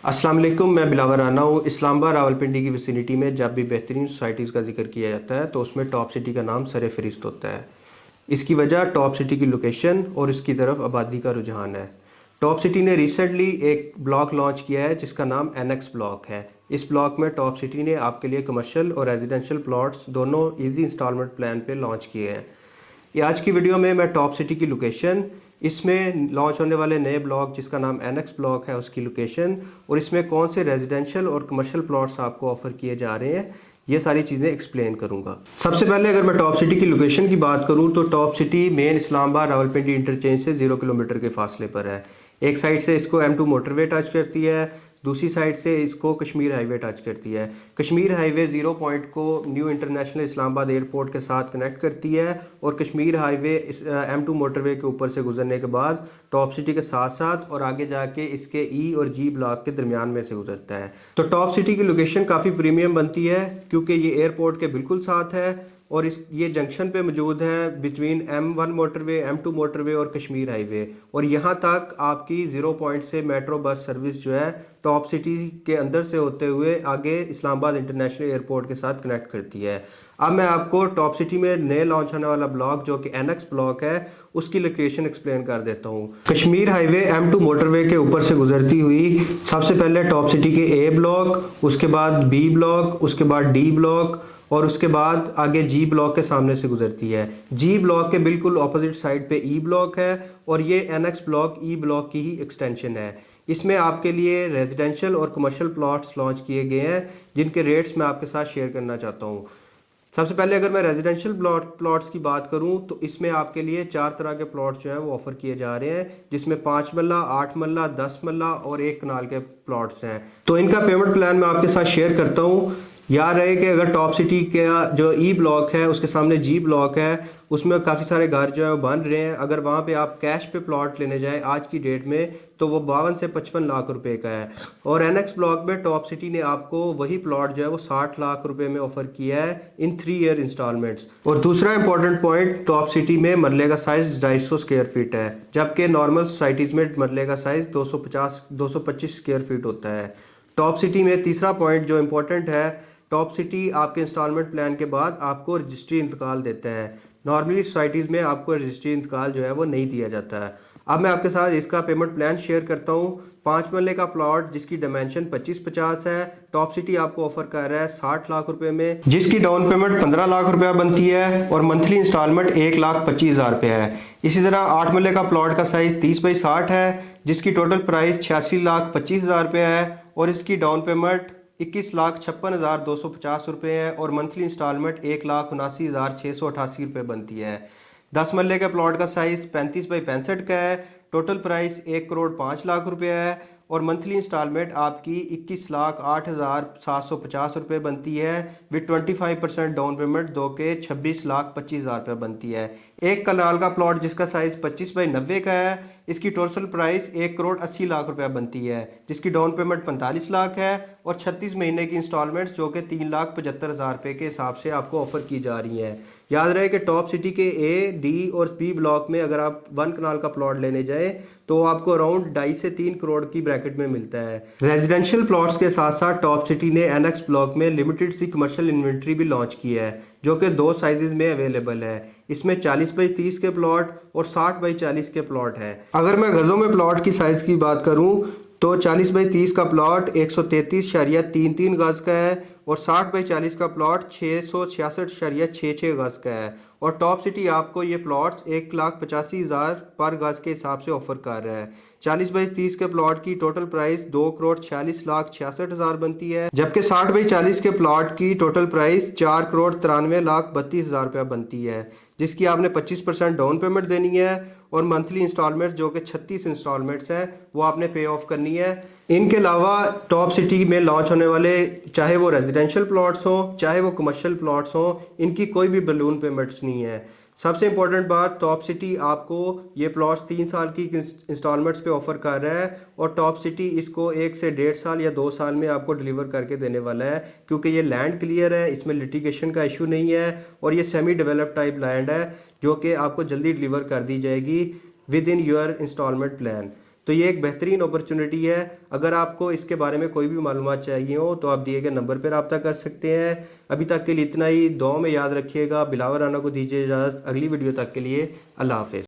अस्सलाम वालेकुम, मैं बिलावर राना हूँ। इस्लामाबाद रावलपिंडी की विसिनिटी में जब भी बेहतरीन सोसाइटीज़ का जिक्र किया जाता है तो उसमें टॉप सिटी का नाम सर फहरिस्त होता है। इसकी वजह टॉप सिटी की लोकेशन और इसकी तरफ आबादी का रुझान है। टॉप सिटी ने रिसेंटली एक ब्लॉक लॉन्च किया है जिसका नाम एनेक्स ब्लॉक है। इस ब्लॉक में टॉप सिटी ने आपके लिए कमर्शियल और रेजिडेंशियल प्लॉट्स दोनों ईजी इंस्टॉलमेंट प्लान पे लॉन्च किए हैं। ये आज की वीडियो में मैं टॉप सिटी की लोकेशन, इसमें लॉन्च होने वाले नए ब्लॉक जिसका नाम एनेक्स ब्लॉक है उसकी लोकेशन, और इसमें कौन से रेजिडेंशियल और कमर्शियल प्लॉट्स आपको ऑफर किए जा रहे हैं, ये सारी चीज़ें एक्सप्लेन करूंगा। सबसे पहले अगर मैं टॉप सिटी की लोकेशन की बात करूं तो top city main Islamabad Rawalpindi interchange से 0 किलोमीटर के फासले पर है। एक साइड से इसको M2 मोटरवे टच करती है, दूसरी साइड से इसको कश्मीर हाईवे टच करती है। कश्मीर हाईवे 0 पॉइंट को न्यू इंटरनेशनल इस्लामाबाद एयरपोर्ट के साथ कनेक्ट करती है और कश्मीर हाईवे M2 मोटरवे के ऊपर से गुजरने के बाद टॉप सिटी के साथ साथ और आगे जाके इसके E और G ब्लॉक के दरमियान में से गुजरता है। तो टॉप सिटी की लोकेशन काफ़ी प्रीमियम बनती है क्योंकि ये एयरपोर्ट के बिल्कुल साथ है और ये जंक्शन पे मौजूद है between M1 motorway, M2 motorway और कश्मीर हाईवे। और यहाँ तक आपकी 0 पॉइंट से मेट्रो बस सर्विस जो है टॉप सिटी के अंदर से होते हुए आगे इस्लामाबाद इंटरनेशनल एयरपोर्ट के साथ कनेक्ट करती है। अब मैं आपको टॉप सिटी में नए लॉन्च होने वाला ब्लॉक जो कि एनेक्स ब्लॉक है उसकी लोकेशन एक्सप्लेन कर देता हूँ। कश्मीर हाईवे M2 मोटरवे के ऊपर से गुजरती हुई सबसे पहले टॉप सिटी के A ब्लॉक, उसके बाद B ब्लॉक, उसके बाद D ब्लॉक और उसके बाद आगे G ब्लॉक के सामने से गुजरती है। G ब्लॉक के बिल्कुल ऑपोजिट साइड पे E ब्लॉक है और ये एनेक्स ब्लॉक E ब्लॉक की ही एक्सटेंशन है। इसमें आपके लिए रेजिडेंशियल और कमर्शियल प्लॉट्स लॉन्च किए गए हैं जिनके रेट्स मैं आपके साथ शेयर करना चाहता हूँ। सबसे पहले अगर मैं रेजिडेंशियल प्लॉट्स की बात करूं तो इसमें आपके लिए 4 तरह के प्लॉट्स जो हैं वो ऑफर किए जा रहे हैं, जिसमें 5 मरला, 8 मरला, 10 मरला और 1 कनाल के प्लॉट्स हैं। तो इनका पेमेंट प्लान मैं आपके साथ शेयर करता हूं। याद रहे कि अगर टॉप सिटी का जो E ब्लॉक है उसके सामने G ब्लॉक है, उसमें काफ़ी सारे घर जो है वो बन रहे हैं। अगर वहाँ पे आप कैश पे प्लॉट लेने जाएं आज की डेट में तो वो 52 से 55 लाख रुपए का है। और एनेक्स ब्लॉक में टॉप सिटी ने आपको वही प्लॉट जो है वो 60 लाख रुपए में ऑफर किया है इन 3 ईयर इंस्टॉलमेंट्स। और दूसरा इंपॉर्टेंट पॉइंट, टॉप सिटी में मरले का साइज 250 स्क्वायर फीट है, जबकि नॉर्मल सोसाइटीज़ में मरले का साइज 225 स्क्वायर फीट होता है। टॉप सिटी में तीसरा पॉइंट जो इम्पोर्टेंट है, टॉप सिटी आपके इंस्टॉलमेंट प्लान के बाद आपको रजिस्ट्री इंतकाल देता है। नॉर्मली सोसाइटीज़ में आपको रजिस्ट्री इंतकाल जो है वो नहीं दिया जाता है। अब मैं आपके साथ इसका पेमेंट प्लान शेयर करता हूँ। 5 मरले का प्लॉट जिसकी डायमेंशन 25-50 है, टॉप सिटी आपको ऑफर कर रहा है 60 लाख रुपए में, जिसकी डाउन पेमेंट 15 लाख रुपया बनती है और मंथली इंस्टॉलमेंट 1,25,000 रुपया है। इसी तरह 8 मरले का प्लॉट का साइज 30x60 है, जिसकी टोटल प्राइस 86,25,000 रुपया है और इसकी डाउन पेमेंट 21,56,250 रुपये है और मंथली इंस्टॉलमेंट 1,79,688 रुपये बनती है। 10 मरले के प्लॉट का साइज 35x65 का है, टोटल प्राइस 1,05,00,000 रुपये है और मंथली इंस्टॉलमेंट आपकी 21,08,750 रुपये बनती है विद 25% डाउन पेमेंट दो के 26,25,000 रुपये बनती है। एक कनाल का प्लॉट जिसका साइज 25x90 का है, इसकी टोटल प्राइस 1,80,00,000 रुपया बनती है, जिसकी डाउन पेमेंट 45 लाख है और 36 महीने की इंस्टॉलमेंट जो कि 3,75,000 रुपये के हिसाब से आपको ऑफर की जा रही हैं। याद रहे कि टॉप सिटी के A, D और P ब्लॉक में अगर आप 1 कनाल का प्लॉट लेने जाएं तो आपको अराउंड 2.5 से 3 करोड़ की ब्रैकेट में मिलता है। रेजिडेंशियल प्लॉट्स के साथ साथ टॉप सिटी ने एनेक्स ब्लॉक में लिमिटेड सी कमर्शियल इन्वेंट्री भी लॉन्च की है जो कि 2 साइजेस में अवेलेबल है। इसमें 40x30 के प्लॉट और 60x40 के प्लॉट हैं। अगर मैं गज़ों में प्लॉट की साइज़ की बात करूं तो 40x30 का प्लॉट 133.33 गज़ का है और 60x40 का प्लॉट 666.66 गज़ का है। और टॉप सिटी आपको ये प्लॉट्स 1,85,000 पर गज़ के हिसाब से ऑफर कर रहा है। 40x30 के प्लॉट की टोटल प्राइस 2,46,66,000 बनती है, जबकि 60x40 के प्लॉट की टोटल प्राइस 4,93,32,000 रुपया बनती है, जिसकी आपने 25% डाउन पेमेंट देनी है और मंथली इंस्टॉलमेंट जो कि 36 इंस्टॉलमेंट्स हैं वो आपने पे ऑफ करनी है। इनके अलावा टॉप सिटी में लॉन्च होने वाले चाहे वो रेजिडेंशियल प्लॉट्स हों चाहे वो कमर्शियल प्लॉट्स हों, इनकी कोई भी बलून पेमेंट्स नहीं है। सबसे इंपॉर्टेंट बात, टॉप सिटी आपको ये प्लॉट्स 3 साल की इंस्टॉलमेंट्स पे ऑफर कर रहा है और टॉप सिटी इसको 1 से 1.5 साल या 2 साल में आपको डिलीवर करके देने वाला है, क्योंकि ये लैंड क्लियर है, इसमें लिटिगेशन का इशू नहीं है और ये सेमी डेवलप्ड टाइप लैंड है जो कि आपको जल्दी डिलीवर कर दी जाएगी within your instalment plan. तो ये एक बेहतरीन अपॉर्चुनिटी है। अगर आपको इसके बारे में कोई भी मालूमात चाहिए हो तो आप दिए गए नंबर पर रब्ता कर सकते हैं। अभी तक के लिए इतना ही। दुआ में याद रखिएगा। बिलावर राना को दीजिए इजाज़त। अगली वीडियो तक के लिए अल्लाह हाफिज़।